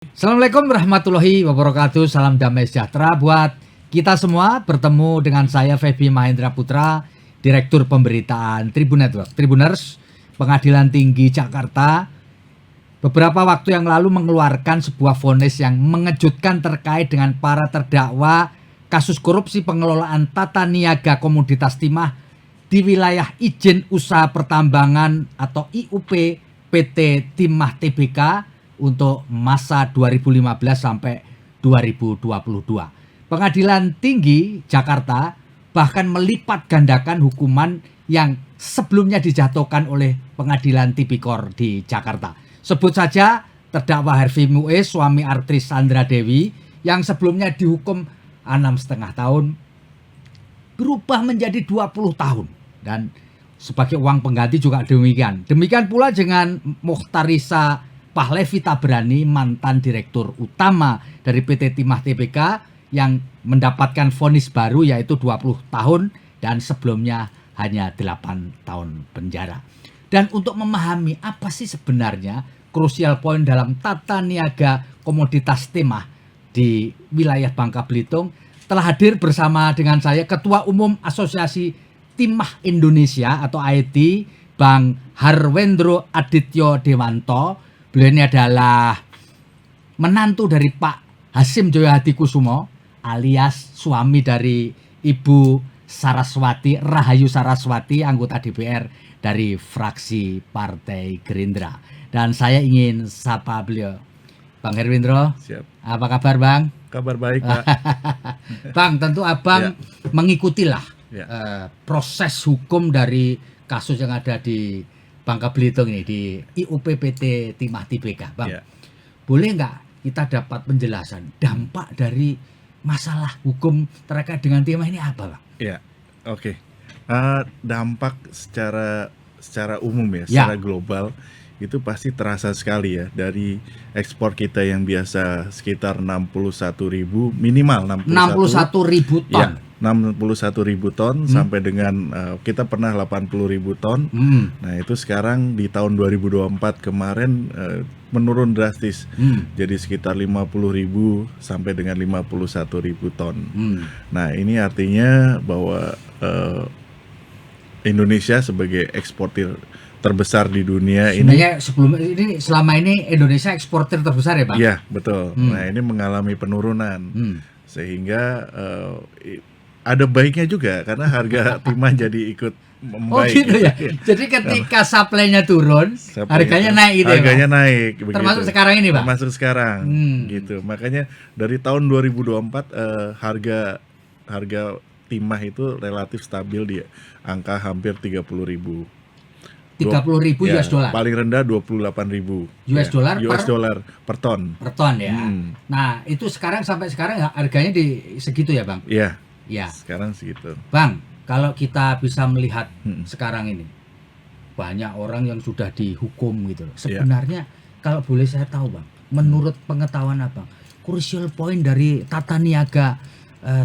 Assalamualaikum warahmatullahi wabarakatuh. Salam damai sejahtera buat kita semua. Bertemu dengan saya Feby Mahendra Putra, Direktur Pemberitaan Tribun Network. Tribuners, Pengadilan Tinggi Jakarta beberapa waktu yang lalu mengeluarkan sebuah vonis yang mengejutkan terkait dengan para terdakwa kasus korupsi pengelolaan tata niaga komoditas timah di wilayah izin usaha pertambangan atau IUP PT Timah Tbk untuk masa 2015 sampai 2022. Pengadilan Tinggi Jakarta bahkan melipat gandakan hukuman yang sebelumnya dijatuhkan oleh Pengadilan Tipikor di Jakarta. Sebut saja terdakwa Harvey Muiz, suami artis Sandra Dewi, yang sebelumnya dihukum 6,5 tahun berubah menjadi 20 tahun. Dan sebagai uang pengganti juga demikian. Demikian pula dengan Mukhtarisa Pahlevi Tabrani, mantan Direktur Utama dari PT Timah Tbk yang mendapatkan vonis baru yaitu 20 tahun dan sebelumnya hanya 8 tahun penjara. Dan untuk memahami apa sih sebenarnya crucial point dalam tata niaga komoditas timah di wilayah Bangka Belitung, telah hadir bersama dengan saya Ketua Umum Asosiasi Timah Indonesia atau AIT, Bang Harwendro Adityo Dewanto. Beliau ini adalah menantu dari Pak Hasim Joyo Hadikusumo alias suami dari Ibu Saraswati, Rahayu Saraswati, anggota DPR dari fraksi Partai Gerindra. Dan saya ingin sapa beliau. Bang Herwindro, siap. Apa kabar Bang? Kabar baik Pak. Bang, tentu Abang mengikutilah proses hukum dari kasus yang ada di Bangka Belitung ini, di IUP PT Timah Tbk. Bang, boleh nggak kita dapat penjelasan dampak dari masalah hukum terkait dengan timah ini apa, Bang? Ya, oke. Dampak secara umum secara global itu pasti terasa sekali ya, dari ekspor kita yang biasa sekitar 61.000 minimal 61.000 ton. Ya, 61.000 ton sampai dengan kita pernah 80.000 ton. Nah, itu sekarang di tahun 2024 kemarin menurun drastis. Jadi sekitar 50.000 sampai dengan 51.000 ton. Nah, ini artinya bahwa Indonesia sebagai eksportir terbesar di dunia sebenarnya selama ini Indonesia eksportir terbesar ya, Bang? Iya, betul. Nah, ini mengalami penurunan. Sehingga ada baiknya juga karena harga timah jadi ikut membaik. Oh gitu ya. Jadi ketika supply-nya turun, harganya naik gitu. Harganya naik begitu. Termasuk sekarang ini, Bang. Termasuk sekarang gitu. Makanya dari tahun 2024 harga timah itu relatif stabil di angka hampir 30.000. 30.000 US dollar. Paling rendah 28.000 US dollar per ton. Per ton ya. Nah, itu sampai sekarang harganya di segitu ya, Bang? Iya. Ya. Sekarang segitu. Bang, kalau kita bisa melihat sekarang ini banyak orang yang sudah dihukum gitu. Sebenarnya kalau boleh saya tahu, Bang, menurut pengetahuan Abang, crucial point dari tata niaga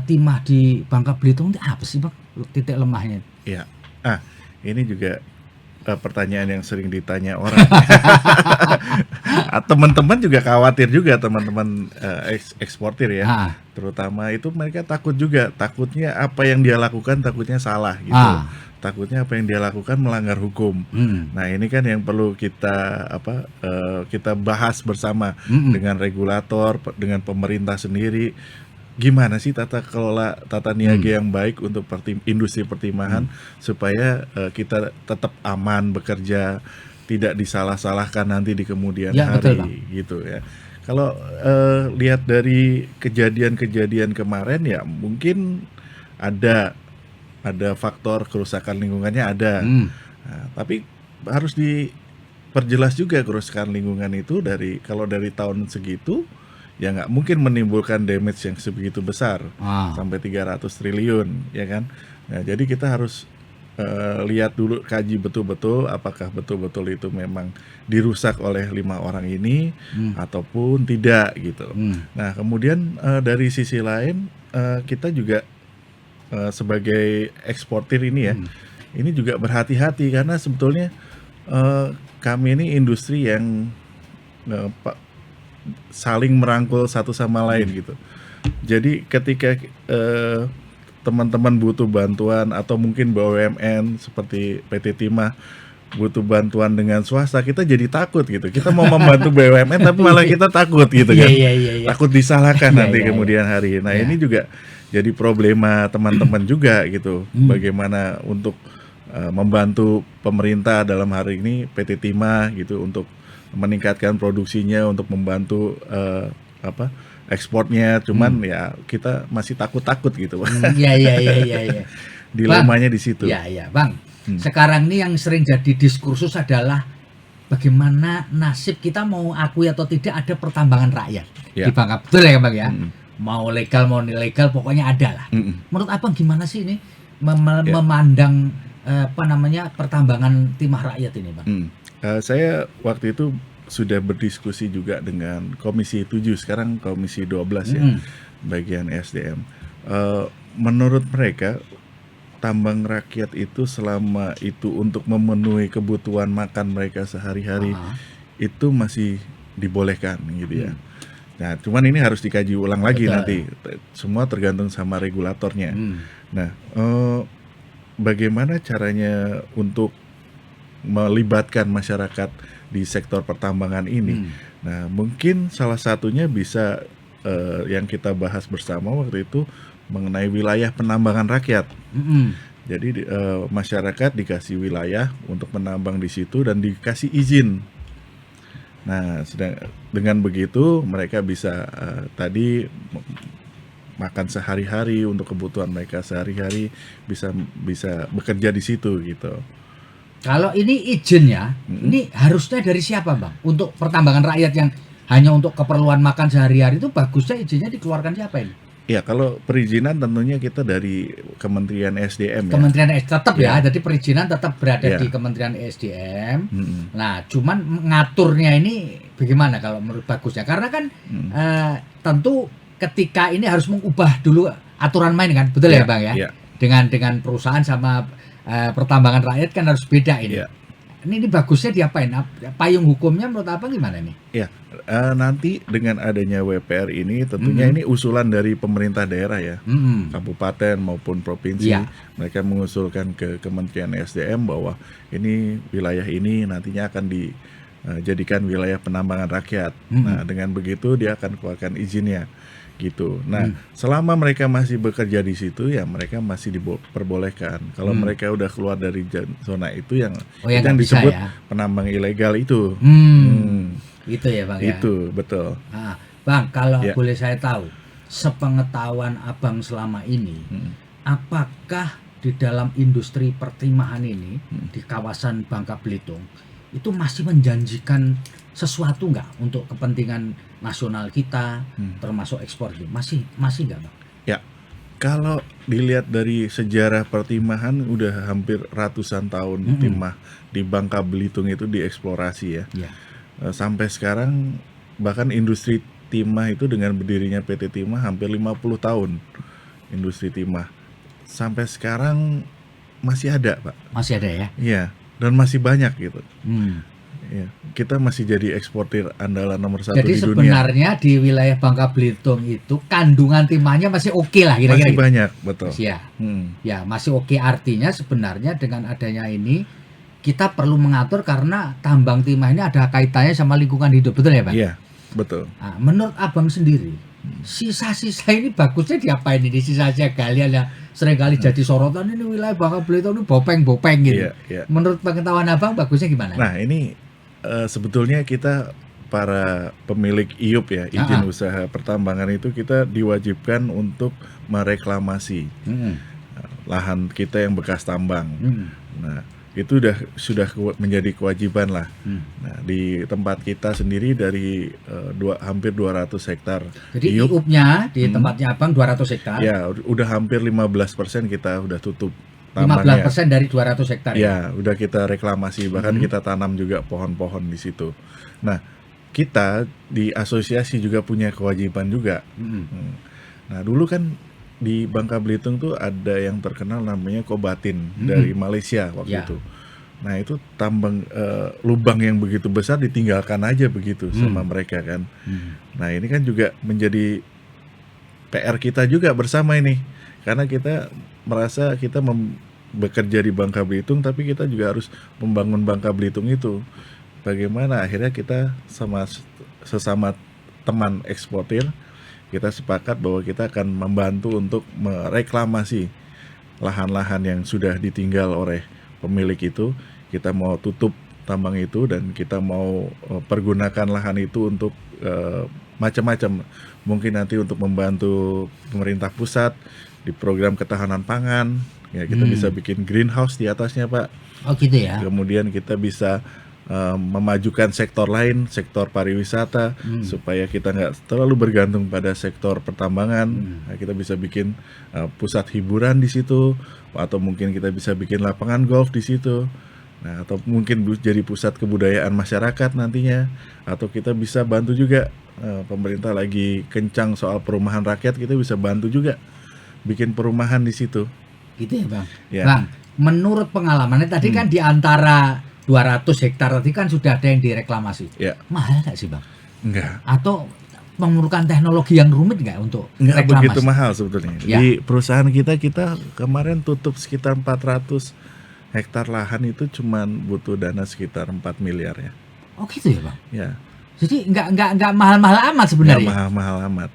timah di Bangka Belitung itu apa sih, Bang? Titik lemahnya. Iya. Ini juga pertanyaan yang sering ditanya orang. Teman-teman juga khawatir juga, teman-teman eksportir ya. Terutama itu mereka takutnya apa yang dia lakukan takutnya salah gitu. Takutnya apa yang dia lakukan melanggar hukum. Nah, ini kan yang perlu kita kita bahas bersama dengan regulator, dengan pemerintah sendiri. Gimana sih tata kelola tata niaga yang baik untuk industri pertimahan supaya kita tetap aman bekerja, tidak disalah-salahkan nanti di kemudian hari, betul, gitu ya. Kalau lihat dari kejadian-kejadian kemarin ya mungkin ada faktor kerusakan lingkungannya ada. Tapi harus diperjelas juga kerusakan lingkungan itu kalau dari tahun segitu ya nggak mungkin menimbulkan damage yang sebegitu besar sampai 300 triliun ya kan. Nah, jadi kita harus lihat dulu, kaji betul-betul apakah betul-betul itu memang dirusak oleh 5 orang ini ataupun tidak gitu. Nah, kemudian dari sisi lain kita juga sebagai eksportir ini ini juga berhati-hati karena sebetulnya kami ini industri yang saling merangkul satu sama lain gitu. Jadi ketika teman-teman butuh bantuan atau mungkin BUMN seperti PT Timah butuh bantuan dengan swasta, kita jadi takut gitu. Kita mau membantu BUMN tapi malah kita takut gitu kan. Takut disalahkan nanti kemudian hari. Nah, ini juga jadi problema teman-teman juga gitu. Bagaimana untuk membantu pemerintah dalam hari ini PT Timah gitu untuk meningkatkan produksinya, untuk membantu ekspornya, cuman ya kita masih takut-takut gitu. Iya. Dilemanya di situ. Iya, Bang. Sekarang ini yang sering jadi diskursus adalah bagaimana nasib kita, mau akui atau tidak ada pertambangan rakyat di Bangka. Betul ya, Bang ya? Mau legal mau ilegal pokoknya ada lah. Menurut Abang gimana sih ini memandang pertambangan timah rakyat ini, Bang? Saya waktu itu sudah berdiskusi juga dengan Komisi 7, sekarang Komisi 12 ya, bagian SDM. Menurut mereka, tambang rakyat itu selama itu untuk memenuhi kebutuhan makan mereka sehari-hari itu masih dibolehkan gitu ya. Nah, cuman ini harus dikaji ulang lagi nanti. Semua tergantung sama regulatornya. Nah, bagaimana caranya untuk melibatkan masyarakat di sektor pertambangan ini? Nah, mungkin salah satunya bisa yang kita bahas bersama waktu itu mengenai wilayah penambangan rakyat. Jadi masyarakat dikasih wilayah untuk menambang di situ dan dikasih izin. Nah, dengan begitu mereka bisa tadi makan sehari-hari, untuk kebutuhan mereka sehari-hari bisa bekerja di situ gitu. Kalau ini izinnya, ini harusnya dari siapa, Bang? Untuk pertambangan rakyat yang hanya untuk keperluan makan sehari-hari itu bagusnya izinnya dikeluarkan siapa ini? Ya, kalau perizinan tentunya kita dari Kementerian SDM ya. Kementerian tetap ya, jadi perizinan tetap berada di Kementerian SDM. Nah, cuman ngaturnya ini bagaimana kalau menurut bagusnya? Karena kan tentu ketika ini harus mengubah dulu aturan main kan, betul ya Bang ya? Dengan perusahaan sama pertambangan rakyat kan harus beda ini. Ini bagusnya diapain? Payung hukumnya menurut Abang gimana nih? Ya, nanti dengan adanya WPR ini tentunya ini usulan dari pemerintah daerah ya, kabupaten maupun provinsi. Mereka mengusulkan ke Kementerian SDM bahwa ini wilayah ini nantinya akan dijadikan wilayah penambangan rakyat. Nah, dengan begitu dia akan keluarkan izinnya gitu. Nah, selama mereka masih bekerja di situ ya mereka masih diperbolehkan. Kalau mereka udah keluar dari zona itu yang disebut penambang ilegal itu. Itu ya Bang ya. Itu betul. Nah, Bang, kalau boleh saya tahu, sepengetahuan Abang selama ini, apakah di dalam industri pertimahan ini di kawasan Bangka Belitung itu masih menjanjikan sesuatu nggak untuk kepentingan nasional kita, termasuk ekspor itu? Masih nggak, Bang? Ya, kalau dilihat dari sejarah pertimahan udah hampir ratusan tahun timah di Bangka Belitung itu dieksplorasi ya. Sampai sekarang bahkan industri timah itu dengan berdirinya PT Timah hampir 50 tahun industri timah. Sampai sekarang masih ada, Pak. Masih ada ya? Iya, dan masih banyak gitu. Ya, kita masih jadi eksportir andalan nomor 1 di dunia. Jadi sebenarnya di wilayah Bangka Belitung itu kandungan timahnya masih oke lah kira-kira. Masih banyak, betul. Ya, masih oke, artinya sebenarnya dengan adanya ini kita perlu mengatur karena tambang timah ini ada kaitannya sama lingkungan hidup, betul ya Pak? Iya, betul. Nah, menurut Abang sendiri, sisa-sisa ini bagusnya diapain ini? Sisa-sisa galian yang seringkali jadi sorotan, ini wilayah Bangka Belitung ini bopeng-bopeng gitu. Menurut pengetahuan Abang bagusnya gimana? Nah, ini sebetulnya kita para pemilik IUP ya, izin usaha pertambangan itu kita diwajibkan untuk mereklamasi lahan kita yang bekas tambang. Nah, itu sudah menjadi kewajiban lah. Nah, di tempat kita sendiri dari hampir 200 hektar. Jadi IUP-nya di tempatnya Abang 200 hektar. Ya, udah hampir 15% kita udah tutup. 15% dari 200 hektar. Ya, udah kita reklamasi, bahkan kita tanam juga pohon-pohon di situ. Nah, kita di asosiasi juga punya kewajiban juga. Nah, dulu kan di Bangka Belitung tuh ada yang terkenal namanya Kobatin dari Malaysia waktu itu. Nah itu tambang lubang yang begitu besar ditinggalkan aja begitu sama mereka kan. Nah ini kan juga menjadi PR kita juga bersama ini, karena kita merasa kita bekerja di Bangka Belitung, tapi kita juga harus membangun Bangka Belitung itu. Bagaimana akhirnya kita sesama teman eksportir, kita sepakat bahwa kita akan membantu untuk mereklamasi lahan-lahan yang sudah ditinggal oleh pemilik itu. Kita mau tutup tambang itu dan kita mau pergunakan lahan itu untuk macam-macam. Mungkin nanti untuk membantu pemerintah pusat di program ketahanan pangan. Ya, kita bisa bikin greenhouse di atasnya, Pak. Oh gitu ya. Kemudian kita bisa memajukan sektor lain, sektor pariwisata, supaya kita nggak terlalu bergantung pada sektor pertambangan. Nah, kita bisa bikin pusat hiburan di situ, atau mungkin kita bisa bikin lapangan golf di situ. Nah, atau mungkin jadi pusat kebudayaan masyarakat nantinya, atau kita bisa bantu juga pemerintah lagi kencang soal perumahan rakyat, kita bisa bantu juga bikin perumahan di situ. Gitu ya, Bang. Ya. Bang, menurut pengalamannya tadi kan di antara 200 hektar tadi kan sudah ada yang direklamasi. Ya. Mahal nggak sih, Bang? Enggak. Atau memerlukan teknologi yang rumit nggak untuk enggak reklamasi? Begitu mahal sebetulnya. Ya. Di perusahaan kita kemarin tutup sekitar 400 hektar lahan itu cuman butuh dana sekitar 4 miliar ya. Oh gitu ya, Bang? Ya. Jadi nggak mahal-mahal amat sebenarnya. Nggak mahal-mahal amat.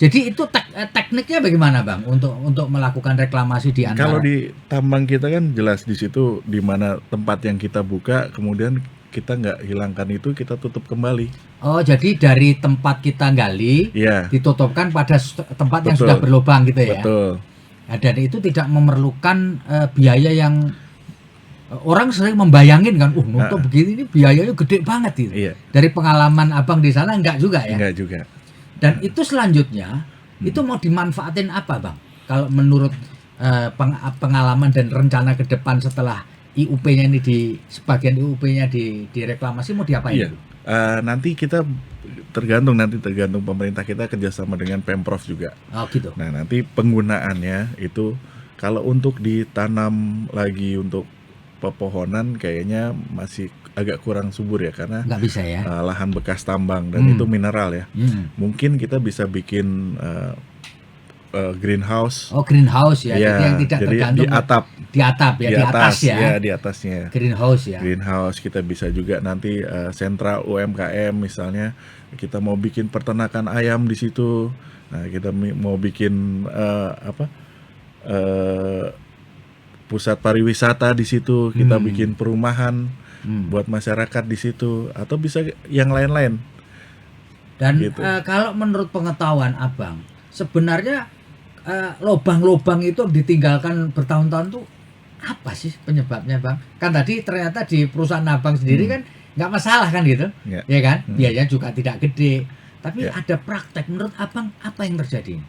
Jadi itu tekniknya bagaimana, Bang, untuk melakukan reklamasi di antara? Kalau di tambang kita kan jelas di situ di mana tempat yang kita buka, kemudian kita nggak hilangkan itu, kita tutup kembali. Oh, jadi dari tempat kita gali, ditutupkan pada tempat yang sudah berlubang gitu ya? Betul. Nah, dan itu tidak memerlukan biaya yang orang sering membayangin kan, nutup begini ini biayanya gede banget gitu. Iya. Dari pengalaman Abang di sana enggak juga ya? Enggak juga. Dan itu selanjutnya itu mau dimanfaatin apa, Bang? Kalau menurut pengalaman dan rencana ke depan setelah IUP-nya ini sebagian IUP-nya direklamasi mau diapain? Iya. Nanti kita tergantung pemerintah kita kerjasama dengan Pemprov juga. Oh gitu. Nah nanti penggunaannya itu kalau untuk ditanam lagi untuk pepohonan kayaknya masih agak kurang subur ya, karena nggak bisa ya, lahan bekas tambang dan itu mineral ya. Mungkin kita bisa bikin greenhouse. Oh greenhouse ya, jadi yang tidak tergantung di atap ya, di atas ya. Ya di atasnya. Greenhouse ya. Greenhouse kita bisa juga nanti sentra UMKM misalnya, kita mau bikin peternakan ayam di situ. Nah kita mau bikin pusat pariwisata di situ, kita bikin perumahan buat masyarakat di situ, atau bisa yang lain-lain. Dan gitu. Kalau menurut pengetahuan Abang, sebenarnya lubang-lubang itu ditinggalkan bertahun-tahun tuh apa sih penyebabnya, Bang? Kan tadi ternyata di perusahaan Abang sendiri kan nggak masalah kan gitu, ya kan? Biayanya juga tidak gede, tapi ada praktek. Menurut Abang apa yang terjadi?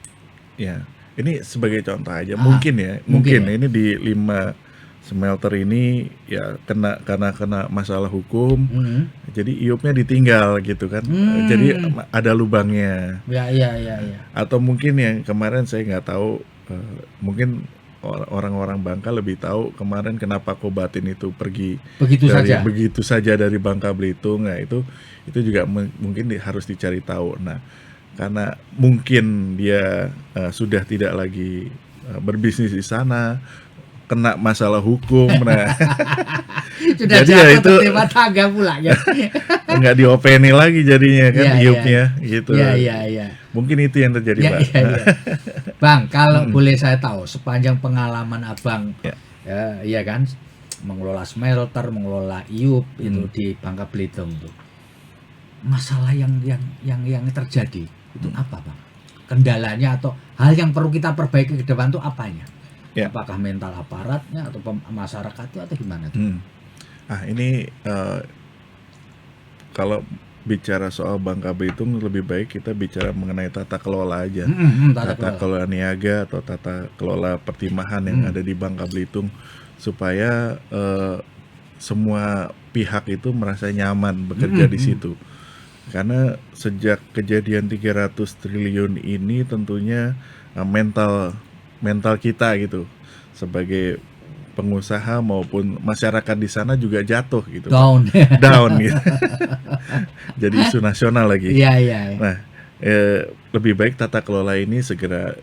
Ya. Ini sebagai contoh aja, mungkin ya. Ini di 5 smelter ini ya karena kena masalah hukum, jadi IUP-nya ditinggal gitu kan, jadi ada lubangnya. Ya. Atau mungkin yang kemarin saya nggak tahu, mungkin orang-orang Bangka lebih tahu kemarin kenapa Kobatin itu pergi begitu saja dari Bangka Belitung. Nah itu juga mungkin harus dicari tahu. Nah karena mungkin dia sudah tidak lagi berbisnis di sana, kena masalah hukum, nah sudah jadi ya itu tangga pula ya, nggak diopeni lagi jadinya kan IUP-nya gitu. Iya. Mungkin itu yang terjadi, Pak. Iya. Bang, kalau boleh saya tahu sepanjang pengalaman Abang, ya kan, mengelola smelter, mengelola IUP itu di Bangka Belitung tuh, masalah yang terjadi itu apa, Bang? Kendalanya atau hal yang perlu kita perbaiki ke depan tuh apanya? Apakah mental aparatnya atau masyarakatnya atau gimana tuh? Ini kalau bicara soal Bangka Belitung lebih baik kita bicara mengenai tata kelola aja. Tata kelola niaga atau tata kelola pertimahan yang ada di Bangka Belitung, supaya semua pihak itu merasa nyaman bekerja di situ. Karena sejak kejadian 300 triliun ini tentunya mental kita gitu sebagai pengusaha maupun masyarakat di sana juga jatuh gitu. Down. Down gitu. Jadi isu nasional lagi. Iya, iya. Nah, lebih baik tata kelola ini segera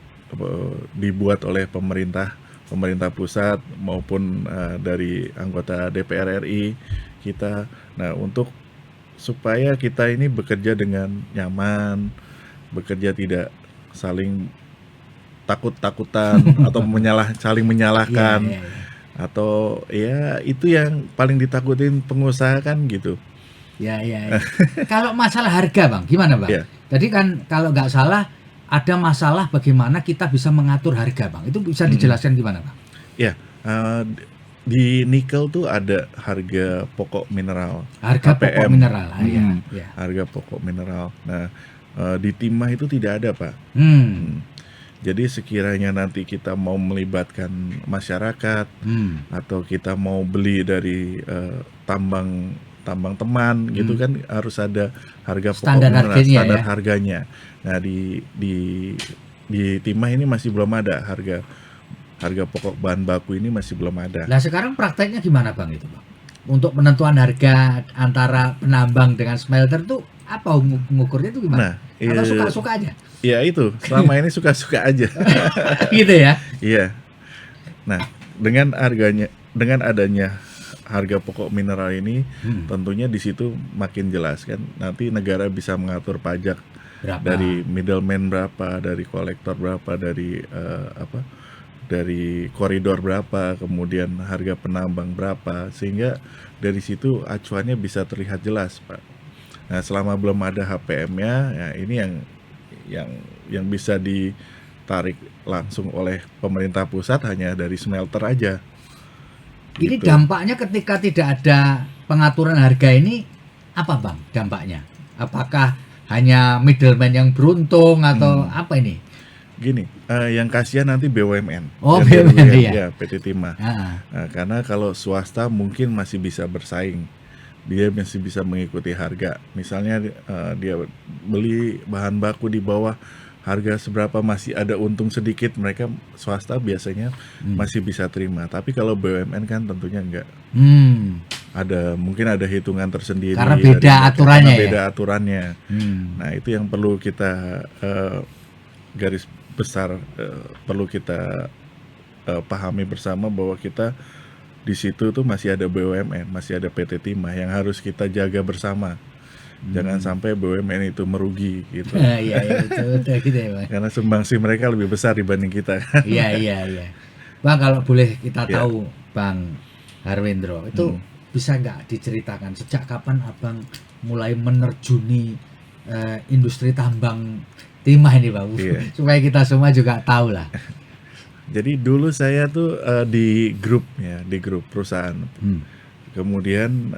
dibuat oleh pemerintah pusat maupun dari anggota DPR RI kita. Nah, untuk supaya kita ini bekerja dengan nyaman, bekerja tidak saling takut-takutan atau saling menyalahkan. Iya, iya. Atau ya itu yang paling ditakutin pengusaha kan gitu. Ya, ya, ya. Kalau masalah harga, Bang, gimana, Bang? Ya. Jadi kan kalau nggak salah ada masalah bagaimana kita bisa mengatur harga, Bang. Itu bisa dijelaskan gimana, Bang? Ya, di nikel tuh ada harga pokok mineral. Harga HPM. pokok mineral, ya. Harga pokok mineral. Nah, di timah itu tidak ada, Pak. Jadi sekiranya nanti kita mau melibatkan masyarakat atau kita mau beli dari tambang teman gitu kan harus ada harga pokok Standar mineral, harganya, standar ya. harganya. Nah di timah ini masih belum ada harga pokok bahan baku ini masih belum ada. Nah sekarang prakteknya gimana, Bang, itu, Bang? Untuk penentuan harga antara penambang dengan smelter tuh apa ngukurnya itu gimana? Atau suka-suka aja? Ya itu, selama ini suka-suka aja. Gitu ya? Iya. Nah, dengan adanya harga pokok mineral ini, tentunya di situ makin jelas kan. Nanti negara bisa mengatur pajak berapa? Dari middleman berapa, dari kolektor berapa, dari dari koridor berapa, kemudian harga penambang berapa, sehingga dari situ acuannya bisa terlihat jelas, Pak. Nah, selama belum ada HPM-nya, ya ini yang bisa ditarik langsung oleh pemerintah pusat hanya dari smelter aja. Ini Gitu. dampaknya ketika tidak ada pengaturan harga ini apa, Bang, dampaknya? Apakah hanya middleman yang beruntung atau apa ini? Gini, yang kasihan nanti BUMN. Oh, Yang BUMN, dulu iya. ya, PT Timah. Nah, karena kalau swasta mungkin masih bisa bersaing. Dia masih bisa mengikuti harga. Misalnya dia beli bahan baku di bawah harga seberapa, masih ada untung sedikit, mereka swasta biasanya masih bisa terima. Tapi kalau BUMN kan tentunya enggak. Mungkin ada hitungan tersendiri. Karena beda aturannya, karena beda aturannya. Nah, itu yang perlu kita garis besar, perlu kita pahami bersama bahwa kita di situ tuh masih ada BUMN, masih ada PT Timah yang harus kita jaga bersama. Jangan sampai BUMN itu merugi gitu. Iya, betul gitu ya, Bang. Karena sumbangsi mereka lebih besar dibanding kita. Iya. Bang, kalau boleh kita tahu, Bang Harwendro, itu bisa nggak diceritakan sejak kapan Abang mulai menerjuni industri tambang timah ini, Bang? Supaya kita semua juga tahu lah. Jadi dulu saya tuh di grup perusahaan. Kemudian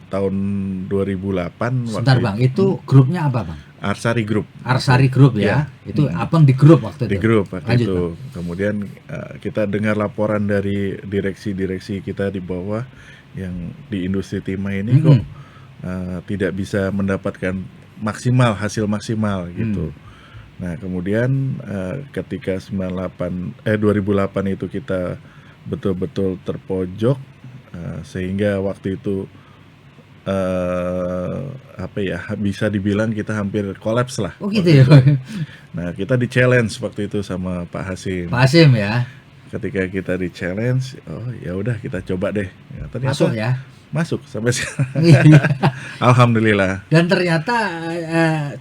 tahun 2008 Sebentar, Bang, itu grupnya apa, Bang? Arsari Group. Arsari Group ya. Itu Abang di grup waktu itu. Di grup waktu Lanjut, itu. Bang. Kemudian kita dengar laporan dari direksi kita di bawah yang di industri timah ini kok tidak bisa mendapatkan hasil maksimal gitu. Nah, kemudian ketika 2008 itu kita betul-betul terpojok, sehingga waktu itu bisa dibilang kita hampir kolaps lah. Oh gitu ya. Nah, kita di-challenge waktu itu sama Pak Hasim. Pak Hasim ya. Ketika kita di-challenge, oh ya udah kita coba deh. Ya, ternyata Masuk ya. Masuk sampai sekarang. Alhamdulillah. Dan ternyata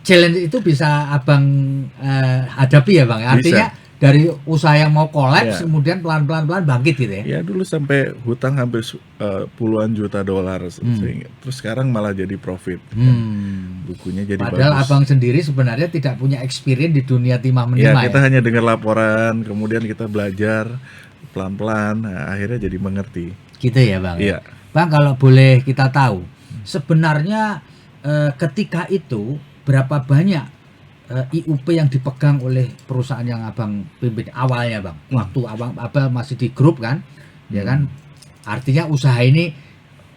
challenge itu bisa Abang hadapi ya, Bang. Artinya dari usaha yang mau kolaps kemudian pelan-pelan bangkit gitu ya. Ya dulu sampai hutang hampir puluhan juta dolar, terus sekarang malah jadi profit. Bukunya jadi padahal bagus. Abang sendiri sebenarnya tidak punya experience di dunia timah menimah. Ya, kita hanya dengar laporan, kemudian kita belajar pelan-pelan, akhirnya jadi mengerti. Gitu ya, Bang. Iya. Bang, kalau boleh kita tahu, sebenarnya ketika itu berapa banyak IUP yang dipegang oleh perusahaan yang Abang pimpin awalnya, Bang? Waktu Abang masih di grup kan, ya kan? Artinya usaha ini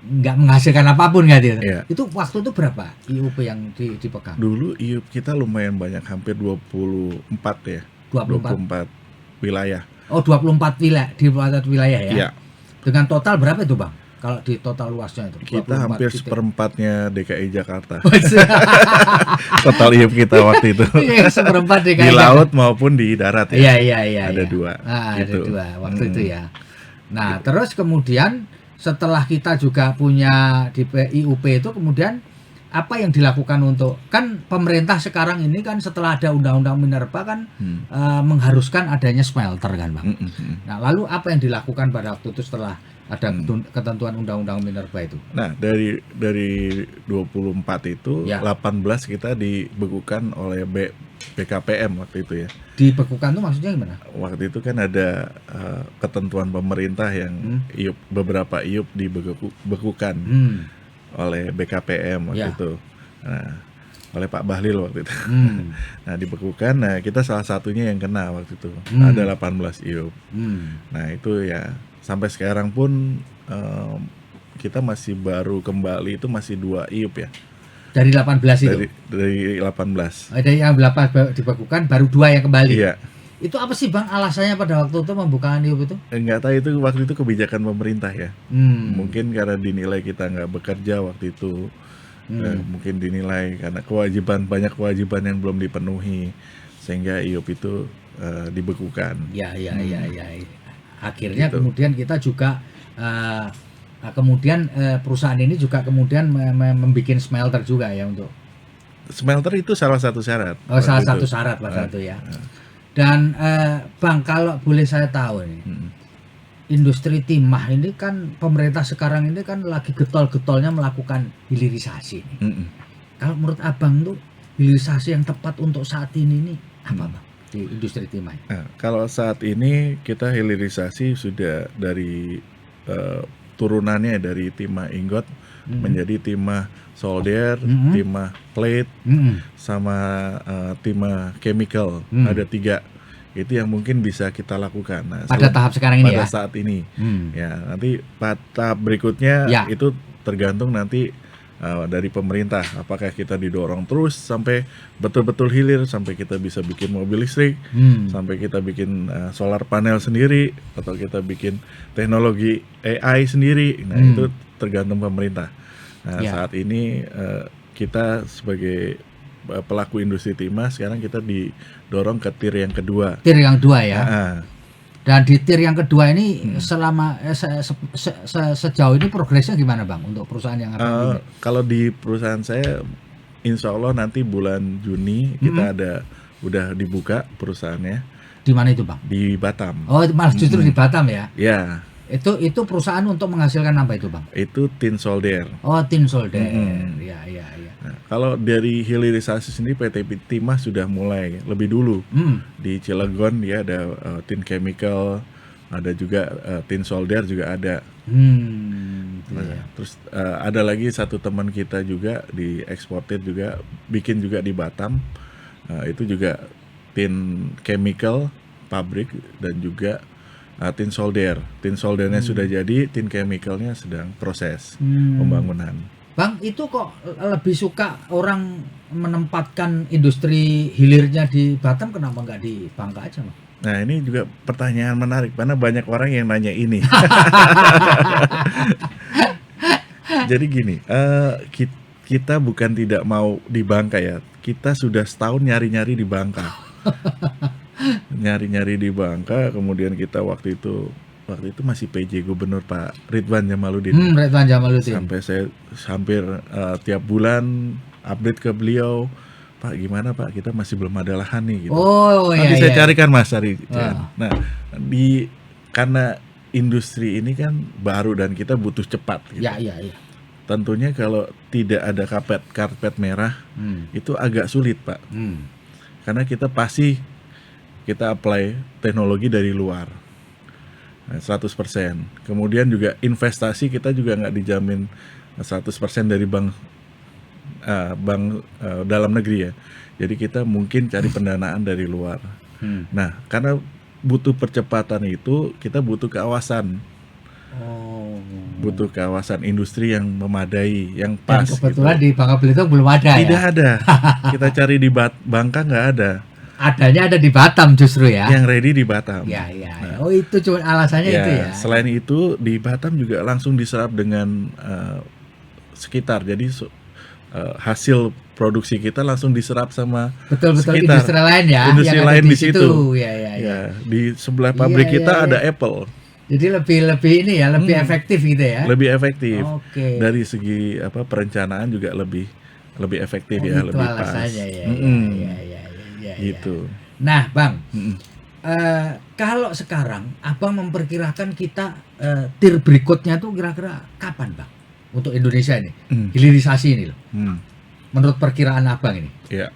nggak menghasilkan apapun nggak dia? Iya. Itu waktu itu berapa IUP yang dipegang? Dulu IUP kita lumayan banyak, hampir 24 ya. 24 wilayah. Oh, 24 wilayah ya? Iya. Dengan total berapa itu Bang? Kalau di total luasnya itu? Kita hampir seperempatnya DKI Jakarta. Total IUP kita waktu itu. Seperempat DKI. Di laut maupun di darat ya. Iya. Ada dua. Gitu. Ada dua waktu itu ya. Nah, terus kemudian setelah kita juga punya di IUP itu, kemudian apa yang dilakukan untuk, kan pemerintah sekarang ini kan setelah ada undang-undang minerba kan mengharuskan adanya smelter kan Bang. Nah, lalu apa yang dilakukan pada waktu itu setelah ada ketentuan undang-undang minerba itu? Nah, dari 24 itu ya. 18 kita dibekukan oleh BKPM waktu itu ya. Dibekukan itu maksudnya gimana? Waktu itu kan ada ketentuan pemerintah yang IUP, beberapa IUP dibekukan oleh BKPM waktu itu. Nah, oleh Pak Bahlil waktu itu. Nah, dibekukan. Nah, kita salah satunya yang kena waktu itu. Ada 18 IUP. Nah, itu ya sampai sekarang pun kita masih baru kembali itu masih 2 IUP ya. Dari 18 itu? Dari 18. Ada yang 8 dibekukan, baru 2 yang kembali? Iya. Itu apa sih Bang alasannya pada waktu itu membuka IUP itu? Enggak tahu, itu waktu itu kebijakan pemerintah ya. Mungkin karena dinilai kita nggak bekerja waktu itu. Mungkin dinilai karena banyak kewajiban yang belum dipenuhi, sehingga IUP itu dibekukan. Ya. Akhirnya gitu. Kemudian kita juga perusahaan ini juga kemudian membuat smelter juga ya untuk. Smelter itu salah satu syarat. Oh, salah satu syarat pada itu ya. Dan Bang, kalau boleh saya tahu nih, industri timah ini kan pemerintah sekarang ini kan lagi getol-getolnya melakukan hilirisasi. Kalau menurut Abang tuh hilirisasi yang tepat untuk saat ini apa Bang di industri timah? Nah, kalau saat ini kita hilirisasi sudah dari turunannya dari timah ingot menjadi timah solder, timah plate, sama timah chemical. Ada 3 itu yang mungkin bisa kita lakukan. Nah, pada tahap sekarang ini pada saat ini ya, nanti tahap berikutnya itu tergantung nanti dari pemerintah, apakah kita didorong terus sampai betul-betul hilir, sampai kita bisa bikin mobil listrik, sampai kita bikin solar panel sendiri, atau kita bikin teknologi AI sendiri. Nah, itu tergantung pemerintah. Nah, saat ini kita sebagai pelaku industri timah sekarang kita didorong ke tier yang kedua. Tier yang kedua ya. Dan di tier yang kedua ini selama sejauh ini progresnya gimana Bang untuk perusahaan yang akan kalau di perusahaan saya, insya Allah nanti bulan Juni kita udah dibuka perusahaannya. Di mana itu Bang? Di Batam. Oh, malah justru di Batam ya? Ya. Itu perusahaan untuk menghasilkan apa itu Bang? Itu tin solder. Oh, tin solder. Ya. Nah, kalau dari hilirisasi sendiri PT Timah sudah mulai lebih dulu. Di Cilegon ya ada tin chemical, ada juga tin solder juga ada. Terus ada lagi satu teman kita juga di eksportir juga bikin juga di Batam. Itu juga tin chemical pabrik dan juga tin solder. Tin soldernya sudah jadi, tin chemicalnya sedang proses pembangunan. Bang, itu kok lebih suka orang menempatkan industri hilirnya di Batam, kenapa nggak di Bangka aja Bang? Nah, ini juga pertanyaan menarik, karena banyak orang yang nanya ini. Jadi gini, kita bukan tidak mau di Bangka ya, kita sudah setahun nyari-nyari di Bangka. Nyari-nyari di Bangka, kemudian kita waktu itu masih PJ Gubernur Pak Ridwan Djamaluddin. Ridwan Djamaluddin. Sampai saya hampir tiap bulan update ke beliau, Pak gimana Pak, kita masih belum ada lahan nih gitu. Nanti saya carikan Mas Ari. Nah, karena industri ini kan baru dan kita butuh cepat gitu. Iya. Tentunya kalau tidak ada karpet merah itu agak sulit Pak. Karena kita apply teknologi dari luar 100%. Kemudian juga investasi kita juga nggak dijamin 100% dari bank dalam negeri ya. Jadi kita mungkin cari pendanaan dari luar. Nah, karena butuh percepatan itu, kita butuh kawasan. Butuh kawasan industri yang memadai, yang pas. Kebetulan gitu. Di Bangka Belitung belum ada. Tidak ada. Kita cari di Bangka nggak ada. adanya ada di Batam justru ya. Yang ready di Batam. Ya. Oh itu cuma alasannya ya, itu ya. Selain itu di Batam juga langsung diserap dengan sekitar. Jadi hasil produksi kita langsung diserap sama betul sekitar. Industri lain ya. Industri yang lain di situ. Ya. Di sebelah pabrik kita ada Apple. Jadi lebih ini ya, lebih efektif gitu ya. Lebih efektif. Oke. Dari segi perencanaan juga lebih efektif ya, lebih pas. Ya. Gitu. Nah, Bang. Kalau sekarang Abang memperkirakan kita tir berikutnya tuh kira-kira kapan, Bang? Untuk Indonesia ini, hilirisasi ini loh. Menurut perkiraan Abang ini. Ya.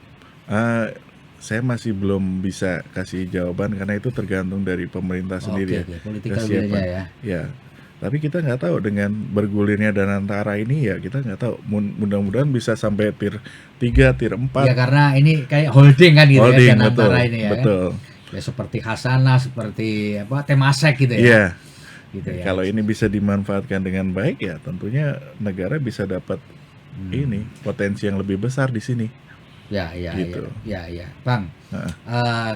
Saya masih belum bisa kasih jawaban karena itu tergantung dari pemerintah sendiri. Kesiapan ya. Tapi kita nggak tahu dengan bergulirnya Danantara ini ya, kita nggak tahu. Mudah-mudahan bisa sampai tir 3, tir 4. Ya karena ini kayak holding kan gitu ya Danantara ini ya. Betul. Ya seperti Khazanah, seperti Temasek gitu ya. Iya. Gitu ya. Kalau ini bisa dimanfaatkan dengan baik ya tentunya negara bisa dapat ini potensi yang lebih besar di sini. Ya, gitu. ya, Bang.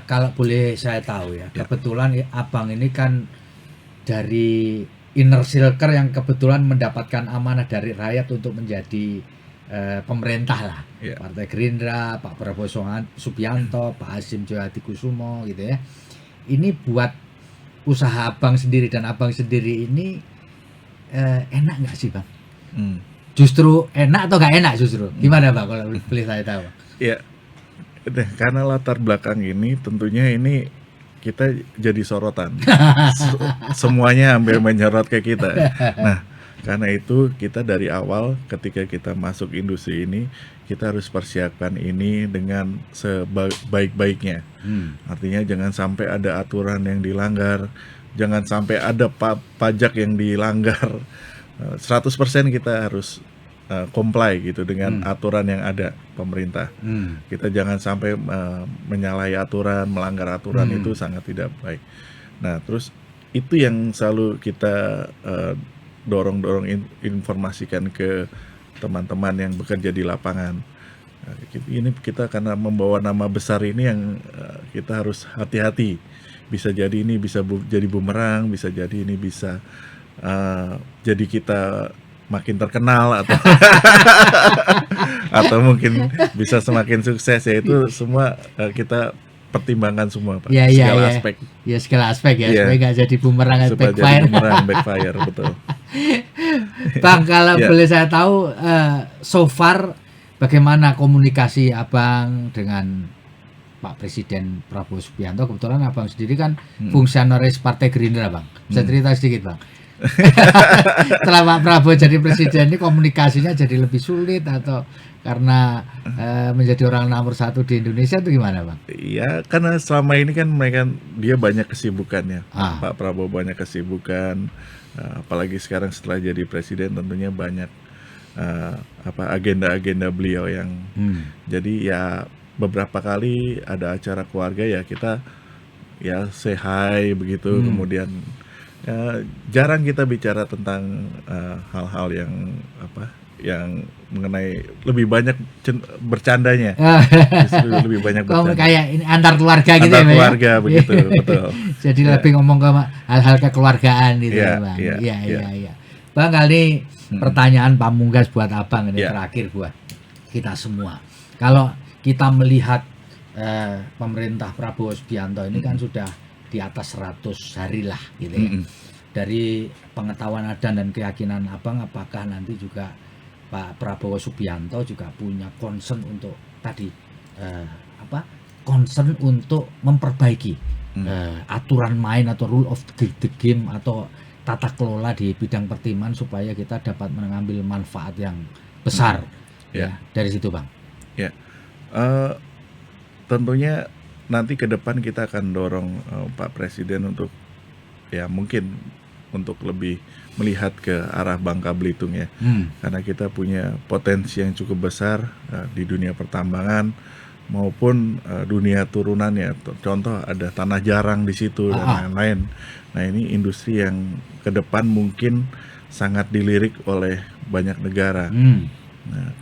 Kalau boleh saya tahu ya, kebetulan Abang ini kan dari inner circle yang kebetulan mendapatkan amanah dari rakyat untuk menjadi pemerintah lah. Partai Gerindra, Pak Prabowo Subianto, Pak Hasyim Joyo-Hadikusuma gitu ya. Ini buat usaha Abang sendiri dan Abang sendiri ini enak nggak sih, Bang? Justru enak atau nggak enak justru? Gimana, Bang, kalau boleh saya tahu? Ya, karena latar belakang ini tentunya ini kita jadi sorotan. Semuanya hampir menyorot ke kita. Nah, karena itu kita dari awal ketika kita masuk industri ini, kita harus persiapkan ini dengan sebaik-baiknya. Artinya jangan sampai ada aturan yang dilanggar, jangan sampai ada pajak yang dilanggar. 100% kita harus comply gitu dengan aturan yang ada pemerintah. Kita jangan sampai menyalahi aturan, melanggar aturan, itu sangat tidak baik. Nah, terus itu yang selalu kita dorong informasikan ke teman-teman yang bekerja di lapangan. Nah, ini kita karena membawa nama besar ini yang kita harus hati-hati. Bisa jadi ini bisa jadi bumerang, bisa jadi ini bisa jadi kita makin terkenal atau mungkin bisa semakin sukses, ya itu semua kita pertimbangkan semua, Pak. Segala aspek. Ya segala aspek ya, supaya nggak jadi bumerang atau backfire. Backfire, betul. Bang, kalau boleh saya tahu so far bagaimana komunikasi Abang dengan Pak Presiden Prabowo Subianto? Kebetulan Abang sendiri kan fungsionaris Partai Gerindra, Bang. Bisa cerita sedikit, Bang? Setelah Pak Prabowo jadi presiden ini komunikasinya jadi lebih sulit atau karena menjadi orang nomor 1 di Indonesia itu gimana, Bang? Iya, karena selama ini kan dia banyak kesibukannya. Pak Prabowo banyak kesibukan, apalagi sekarang setelah jadi presiden tentunya banyak agenda-agenda beliau yang jadi ya beberapa kali ada acara keluarga ya kita ya say hi begitu, kemudian jarang kita bicara tentang hal-hal yang yang mengenai, lebih banyak bercandanya. Justru lebih banyak bercanda. Kayak ini antar keluarga gitu ya. Antar keluarga begitu, betul. Jadi lebih ngomong ke hal-hal kekeluargaan gitu ya, Bang. Iya. Bang, kali pertanyaan pamungkas buat Abang ini terakhir buat kita semua. Kalau kita melihat pemerintah Prabowo Subianto ini kan sudah di atas 100 hari lah gitu ya. Dari pengetahuan dan keyakinan Abang, apakah nanti juga Pak Prabowo Subianto juga punya concern untuk tadi concern untuk memperbaiki aturan main atau rule of the game atau tata kelola di bidang pertiman supaya kita dapat mengambil manfaat yang besar dari situ, Bang. Ya, tentunya nanti ke depan kita akan dorong Pak Presiden untuk mungkin untuk lebih melihat ke arah Bangka Belitung ya, karena kita punya potensi yang cukup besar di dunia pertambangan maupun dunia turunan ya. Contoh ada tanah jarang di situ dan lain-lain. Nah, ini industri yang ke depan mungkin sangat dilirik oleh banyak negara. Nah,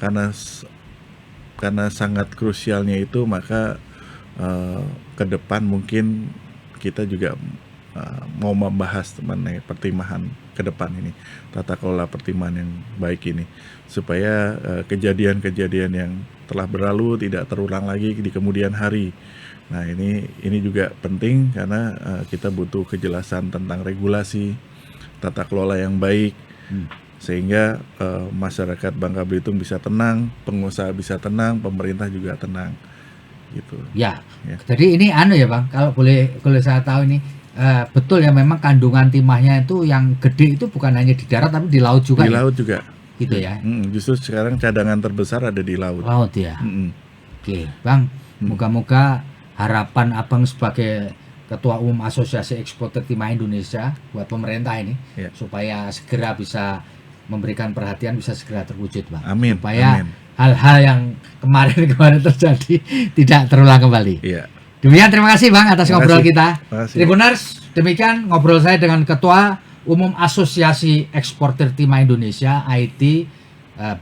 karena sangat krusialnya itu, maka ke depan mungkin kita juga mau membahas mengenai pertimbangan ke depan ini, tata kelola pertimbangan yang baik ini, supaya kejadian-kejadian yang telah berlalu tidak terulang lagi di kemudian hari. Nah, ini juga penting karena kita butuh kejelasan tentang regulasi, tata kelola yang baik, sehingga masyarakat Bangka Belitung bisa tenang, pengusaha bisa tenang, pemerintah juga tenang, gitu. Ya. Jadi ini ya Bang, kalau boleh saya tahu ini, betul ya, memang kandungan timahnya itu yang gede itu bukan hanya di darat tapi di laut juga. Di laut juga. Gitu ya. Justru sekarang cadangan terbesar ada di laut. Laut ya. Oke, Bang. Moga-moga harapan Abang sebagai Ketua Umum Asosiasi Eksportir Timah Indonesia buat pemerintah ini, supaya segera bisa memberikan perhatian, bisa segera terwujud, Bang. Amin. Supaya amin. hal-hal yang kemarin terjadi tidak terulang kembali. Iya. Demikian, terima kasih Bang atas ngobrol kita. Tribuners, demikian ngobrol saya dengan Ketua Umum Asosiasi Eksportir Timah Indonesia (AETI),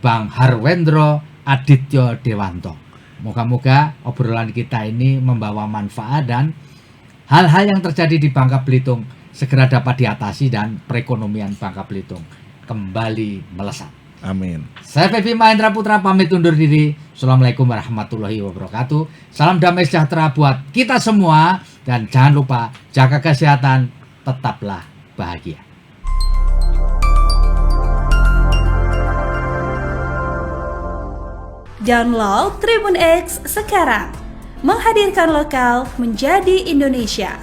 Bang Harwendro Adityo Dewanto. Moga-moga obrolan kita ini membawa manfaat dan hal-hal yang terjadi di Bangka Belitung segera dapat diatasi dan perekonomian Bangka Belitung kembali melesat. Amin. Saya Febi Mahendra Putra pamit undur diri. Assalamualaikum warahmatullahi wabarakatuh. Salam damai sejahtera buat kita semua dan jangan lupa jaga kesehatan, tetaplah bahagia. Download Tribun X sekarang, menghadirkan lokal menjadi Indonesia.